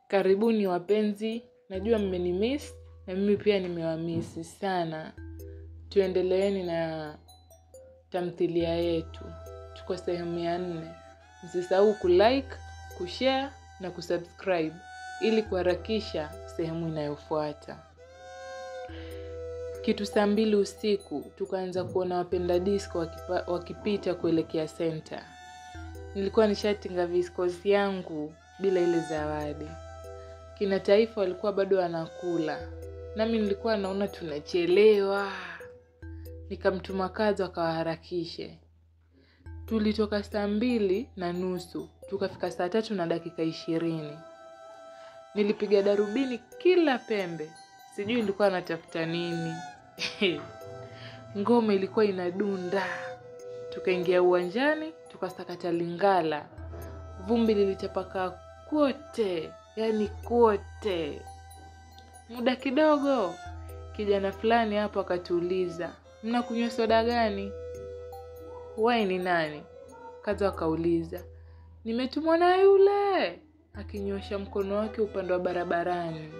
Karibuni wapenzi, najua mmenimiss na mimi pia nimewamiss sana. Tuendeleeni na tamthilia yetu. Tuko sehemu ya 4. Msisahau kulike, kushare na kusubscribe ili kuharakisha sehemu inayofuata. Kitu saa 2 usiku, tukaanza kuona wapenda disco wakipita kuelekea center. Nilikuwa nishatinga viscos yangu bila ile zawadi. Kina Taifa walikuwa bado wanakula. Nami nilikuwa naona tunachelewa. Nikamtuma Kazo akawaharakishe. Tulitoka saa 2:30, tukafika saa 3:20. Nilipiga darubini kila pembe. Sijui nilikuwa natafuta nini. Ngoma ilikuwa inadunda. Tukaingia uwanjani, tukasakata Lingala. Vumbi lilitapakaa kote, yani kote. Muda kidogo, kijana fulani hapo akatuuliza, "Mnakunywa soda gani?" "Wewe ni nani?" Kazo akauliza. "Nimetumwa na yule." Akinyosha mkono wake upande wa barabarani.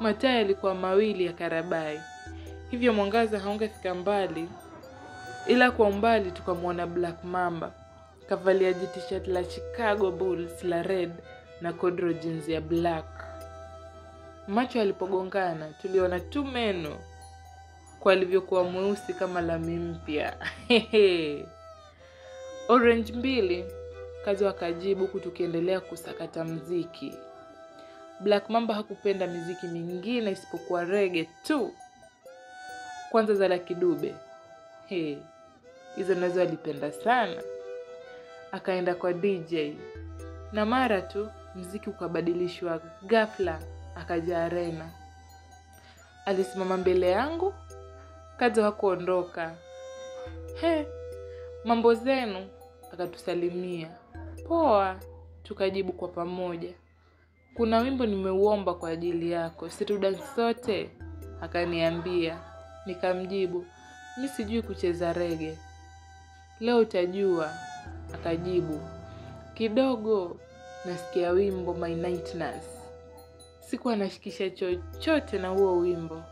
Mataa yalikuwa mawili ya karabai. Hivyo mwangaza haungefika mbali. Ila kwa umbali tukamwona Black Mamba. Kavalia t-shirt la Chicago Bulls la red na Codro jeans ya black. Macho yalipogongana tuliona tu meno kwa alivyokuwa mweusi kama lami mpya. Orange 2, Kazo akajibu huku tukiendelea kusakata mziki. Black Mamba hakupenda miziki mingine isipokuwa reggae tu. Kwanza za Lucky Dube. Hizo nazo alipenda sana. Akaenda kwa DJ. Na mara tu mziki ukabadilishwa ghafla, akaja Arena. Alisimama mbele yangu, Kazo hakuondoka. "Mambo zenu?" Akatusalimia. "Poa." Tukajibu kwa pamoja. "Kuna wimbo nimeuomba kwa ajili yako, si tudance sote?" Akaniambia. Nikamjibu, "Mimi sijui kucheza reggae." "Leo utajua." Akajibu, "Kidogo nasikia wimbo My Night Nurse." Sikuwa nashikisha chochote na huo wimbo.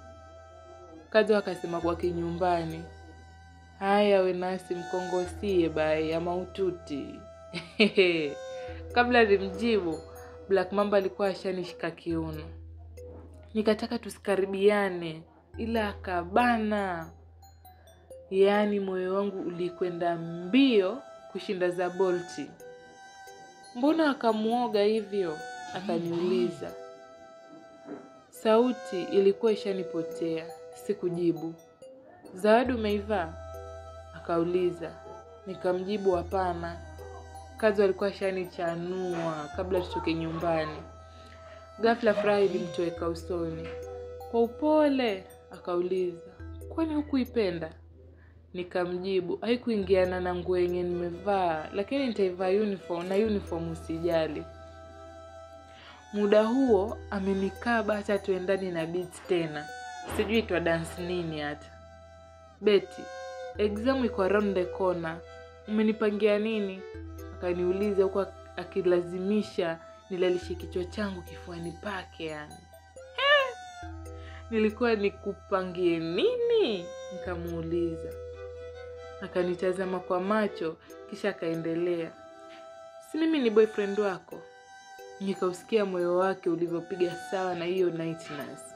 Kazo akasema kwa kinyumbani, "Haya we nasi mkongosie bai ya maututi." Kabla nimjibu, Black Mamba alikuwa ashanishika kiuno. Nikataka tusikaribiane, ila akabana. Yaani moyo wangu ulikwenda mbio kushinda za Bolti. "Mbona akamuoga hivyo?" Akaniuliza. Sauti ilikuwa ishanipotea, sikujibu. "Zawadi umeivaa?" Akauliza. Nikamjibu hapana. Kazo alikuwa ashanichanua kabla tutoke nyumbani. Ghafla furaha ilimtoweka usoni. Kwa upole akauliza, "Kwani hukuipenda?" Nikamjibu, "Haikuingiana na nguo yenye nimevaa, lakini nitaivaa uniform na uniform usijali." Muda huo amenikaba hata tuendani na beats tena. Sijui twa dance nini hata. "Betty, exam iko around the corner. Umenipangia nini?" Akaniuliza huku akilazimisha nilalishe kichwa changu kifuani pake yani. "Nilikuwa nikupangie nini?" Nikamuuliza. Akanitazama kwa macho kisha akaendelea, "Si mimi ni boyfriend wako?" Nikausikia moyo wake ulivyopiga sawa na hiyo night nurse.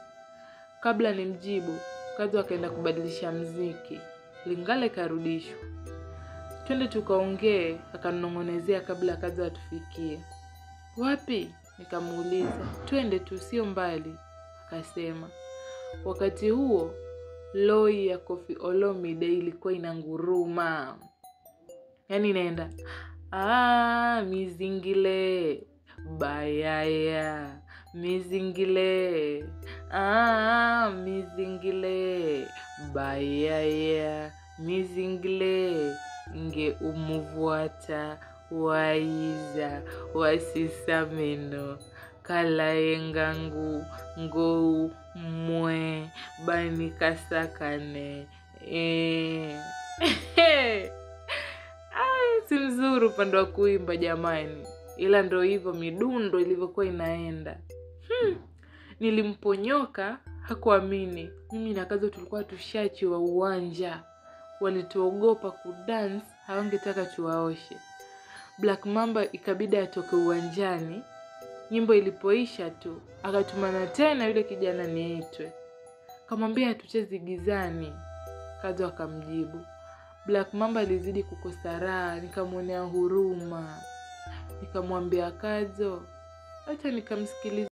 Kabla nimjibu, Kazo akaenda kubadilisha mziki. Lingala ikarudishwa. "Twende tukaongee," akanong'onezea kabla Kazo atufikie. "Wapi?" Nikamuuliza. "Twende tu, sio mbali." Akasema. Wakati huo loi ya Koffi Olomide ilikuwa inanguruma. Yaani inaenda, mizingile bayaya, mizingile, mizingile bayaya, mizingile nge umuvuata waiza wasisameno kalaengangu ngou mwe bani kasakane. Si mzuri upande wa kuimba jamani. ila ndo hivyo midundo ilivyokuwa inaenda. Nilimponyoka, hakuamini. Mimi na Kazo tulikuwa tushachi wa uwanja. Walituogopa kudance, hawangetaka tuwaoshe. Black Mamba ikabidi atoke uwanjani. Nyimbo ilipoisha tu, akatumana tena yule kijana niitwe. Kamwambia tucheze gizani. Kazo akamjibu. Black Mamba alizidi kukosa raha, nikamwonea huruma. Nikamwambia Kazo, acha nikamsikilize.